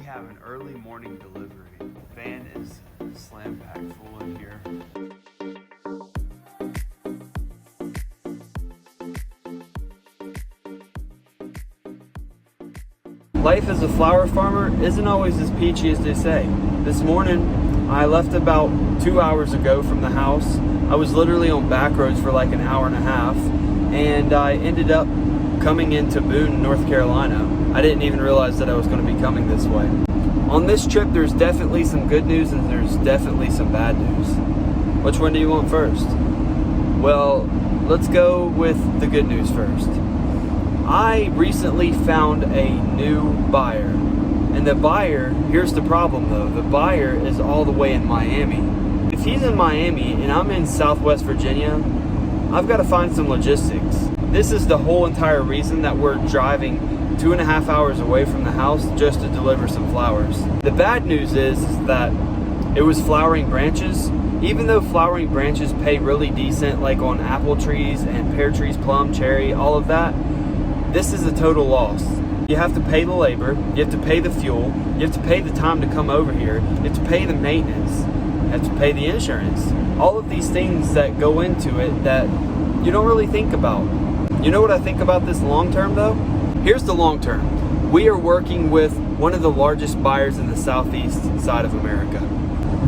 have an early morning delivery. Van is slam packed full in here. Life as a flower farmer isn't always as peachy as they say. This morning, I left about 2 hours ago from the house. I was literally on back roads for like an hour and a half, and I ended up coming into Boone, North Carolina. I didn't even realize that I was going to be coming this way. On this trip, there's definitely some good news and there's definitely some bad news. Which one do you want first? Well, let's go with the good news first. I recently found a new buyer. And the buyer, here's the problem though, the buyer is all the way in Miami. If he's in Miami and I'm in Southwest Virginia, I've got to find some logistics. This is the whole entire reason that we're driving 2.5 hours away from the house just to deliver some flowers. The bad news is that it was flowering branches. Even though flowering branches pay really decent, like on apple trees and pear trees, plum, cherry, all of that, this is a total loss. You have to pay the labor, you have to pay the fuel, you have to pay the time to come over here, you have to pay the maintenance, you have to pay the insurance. All of these things that go into it that you don't really think about. You know what I think about this long term though? Here's the long term. We are working with one of the largest buyers in the southeast side of America.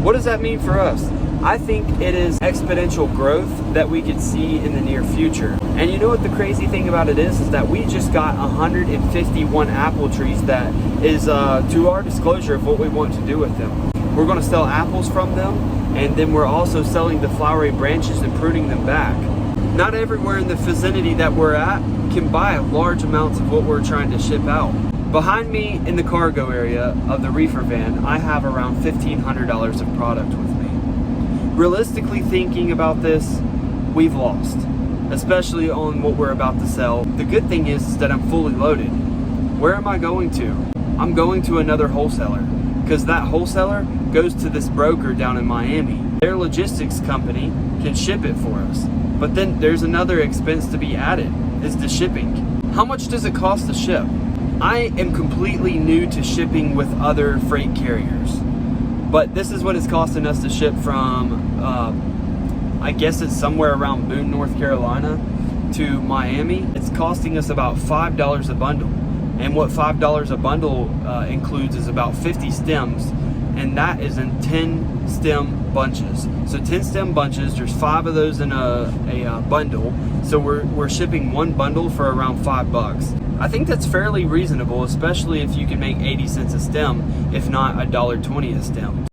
What does that mean for us? I think it is exponential growth that we could see in the near future. And you know what the crazy thing about it is that we just got 151 apple trees that is to our disclosure of what we want to do with them. We're going to sell apples from them, and then we're also selling the flowery branches and pruning them back. Not everywhere in the vicinity that we're at can buy large amounts of what we're trying to ship out. Behind me in the cargo area of the reefer van, I have around $1,500 of product with me. Realistically thinking about this, we've lost, especially on what we're about to sell. The good thing is that I'm fully loaded. Where am I going to? I'm going to another wholesaler, because that wholesaler goes to this broker down in Miami. Their logistics company can ship it for us. But then there's another expense to be added, is the shipping. How much does it cost to ship? I am completely new to shipping with other freight carriers. But this is what it's costing us to ship from, I guess it's somewhere around Boone, North Carolina to Miami. It's costing us about $5 a bundle. And what $5 a bundle includes is about 50 stems. And that is in 10 stem bunches. So 10 stem bunches, there's 5 of those in a bundle. So we're shipping one bundle for around $5. I think that's fairly reasonable, especially if you can make 80 cents a stem, if not $1.20 a stem.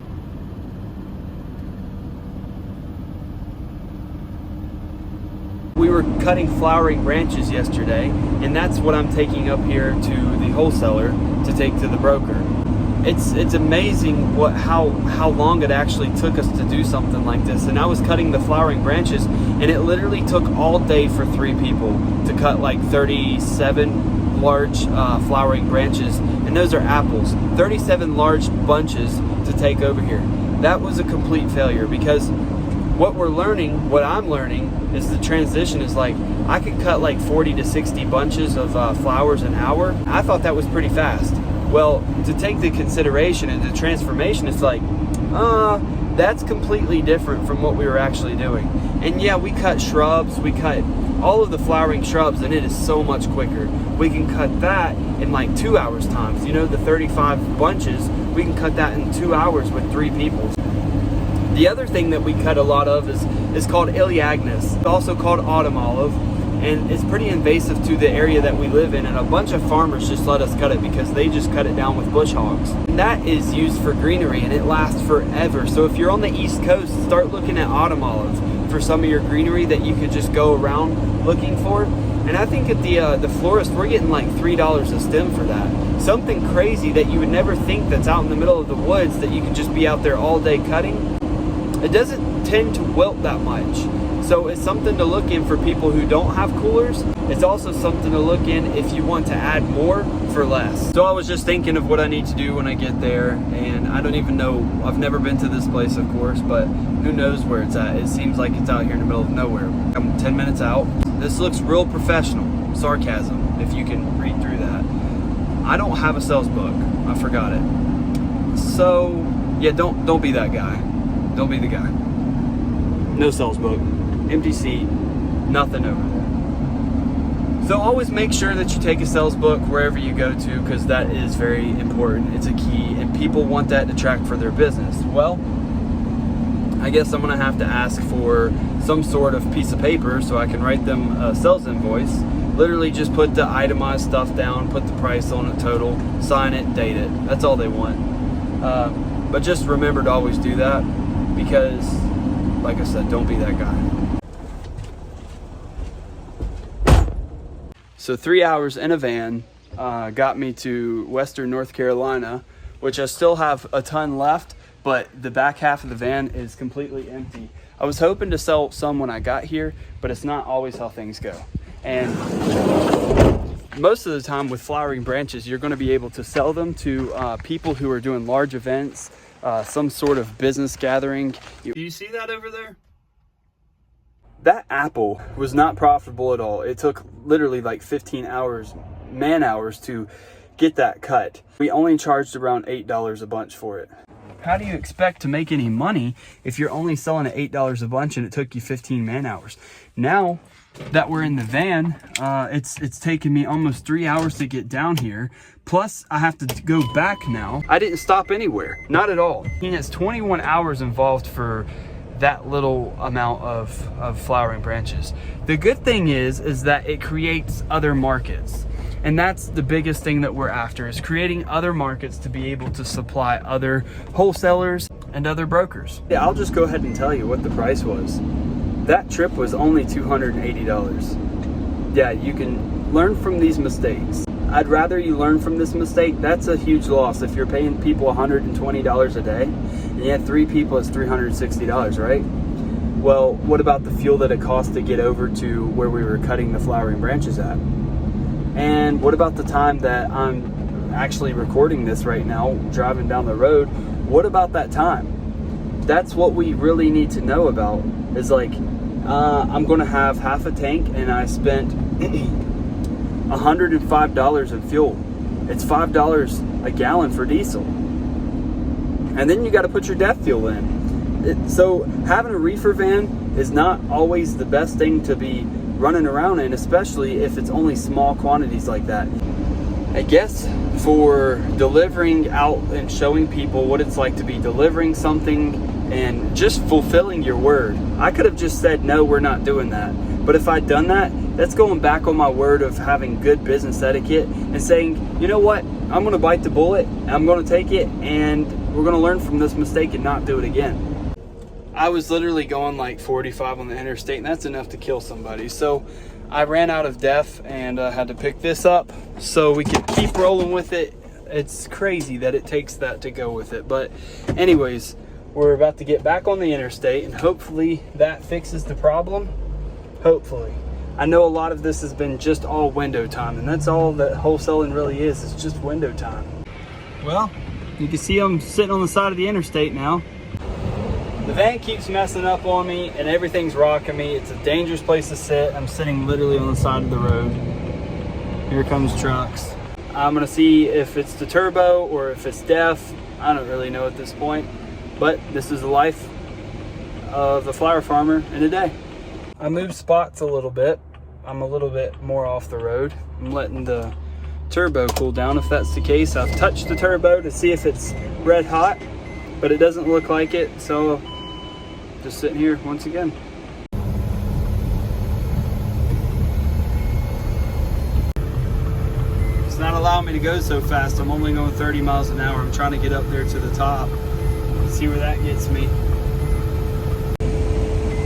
We were cutting flowering branches yesterday, and that's what I'm taking up here to the wholesaler to take to the broker. It's amazing how long it actually took us to do something like this. And I was cutting the flowering branches, and it literally took all day for 3 people to cut like 37 large flowering branches, and those are apples. 37 large bunches to take over here. That was a complete failure, because what I'm learning is the transition is like, I could cut like 40 to 60 bunches of flowers an hour. I thought that was pretty fast. Well, to take the consideration and the transformation, it's like, that's completely different from what we were actually doing. And yeah, we cut shrubs, we cut all of the flowering shrubs, and it is so much quicker. We can cut that in like 2 hours times. You know, the 35 bunches, we can cut that in 2 hours with 3 people. The other thing that we cut a lot of is called Iliagnus, also called autumn olive, and it's pretty invasive to the area that we live in, and a bunch of farmers just let us cut it because they just cut it down with bush hogs. And that is used for greenery, and it lasts forever. So if you're on the East Coast, start looking at autumn olive for some of your greenery that you could just go around looking for. And I think at the florist, we're getting like $3 a stem for that. Something crazy that you would never think that's out in the middle of the woods that you could just be out there all day cutting. It doesn't tend to wilt that much. So it's something to look in for people who don't have coolers. It's also something to look in if you want to add more for less. So I was just thinking of what I need to do when I get there, and I don't even know, I've never been to this place of course, but who knows where it's at. It seems like it's out here in the middle of nowhere. I'm 10 minutes out. This looks real professional. Sarcasm, if you can read through that. I don't have a sales book. I forgot it. So yeah, don't be that guy. Don't be the guy. No sales book, empty seat, nothing over there. So always make sure that you take a sales book wherever you go to, because that is very important. It's a key, and people want that to track for their business. Well, I guess I'm gonna have to ask for some sort of piece of paper so I can write them a sales invoice. Literally just put the itemized stuff down, put the price on it, total, sign it, date it. That's all they want. But just remember to always do that, because like I said, don't be that guy. So 3 hours in a van got me to Western North Carolina, which I still have a ton left, but the back half of the van is completely empty. I was hoping to sell some when I got here, but it's not always how things go. And most of the time with flowering branches, you're going to be able to sell them to people who are doing large events, some sort of business gathering. Do you see that over there? That apple was not profitable at all. It took literally like 15 hours, man hours, to get that cut. We only charged around $8 a bunch for it. How do you expect to make any money if you're only selling at $8 a bunch and it took you 15 man hours? Now that we're in the van, it's taken me almost 3 hours to get down here. Plus I have to go back now. I didn't stop anywhere, not at all. It's 21 hours involved for that little amount of flowering branches. The good thing is that it creates other markets. And that's the biggest thing that we're after, is creating other markets to be able to supply other wholesalers and other brokers. Yeah, I'll just go ahead and tell you what the price was. That trip was only $280. Yeah, you can learn from these mistakes. I'd rather you learn from this mistake. That's a huge loss. If you're paying people $120 a day, and you have 3 people, it's $360, right? Well, what about the fuel that it costs to get over to where we were cutting the flowering branches at? And what about the time that I'm actually recording this right now, driving down the road? What about that time? That's what we really need to know about, is like, I'm gonna have half a tank and I spent $105 in fuel. It's $5 a gallon for diesel. And then you gotta put your DEF fuel in. So having a reefer van is not always the best thing to be running around in, especially if it's only small quantities like that. I guess for delivering out and showing people what it's like to be delivering something and just fulfilling your word. I could have just said, no, we're not doing that. But if I'd done that, that's going back on my word of having good business etiquette and saying, you know what, I'm gonna bite the bullet, I'm gonna take it, and we're gonna learn from this mistake and not do it again. I was literally going like 45 on the interstate, and that's enough to kill somebody. So I ran out of DEF and had to pick this up so we could keep rolling with it. It's crazy that it takes that to go with it. But anyways, we're about to get back on the interstate, and hopefully that fixes the problem. Hopefully. I know a lot of this has been just all window time, and that's all that wholesaling really is. It's just window time. Well, you can see I'm sitting on the side of the interstate now. The van keeps messing up on me and everything's rocking me. It's a dangerous place to sit. I'm sitting literally on the side of the road. Here comes trucks. I'm gonna see if it's the turbo or if it's DEF. I don't really know at this point, but this is the life of the flower farmer in a day. I moved spots a little bit. I'm a little bit more off the road. I'm letting the turbo cool down if that's the case. I've touched the turbo to see if it's red hot, but it doesn't look like it, so just sitting here once again. It's not allowing me to go so fast. I'm only going 30 miles an hour. I'm trying to get up there to the top. See where that gets me.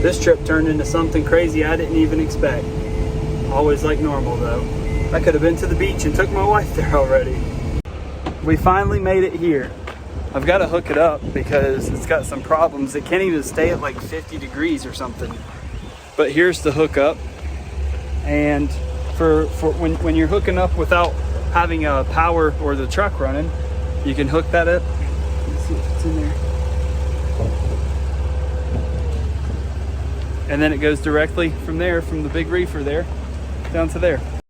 This trip turned into something crazy I didn't even expect. Always like normal though. I could have been to the beach and took my wife there already. We finally made it here. I've got to hook it up because it's got some problems. It can't even stay at like 50 degrees or something. But here's the hookup. And for when you're hooking up without having a power or the truck running, you can hook that up. Let's see if it's in there. And then it goes directly from there, from the big reefer there, down to there.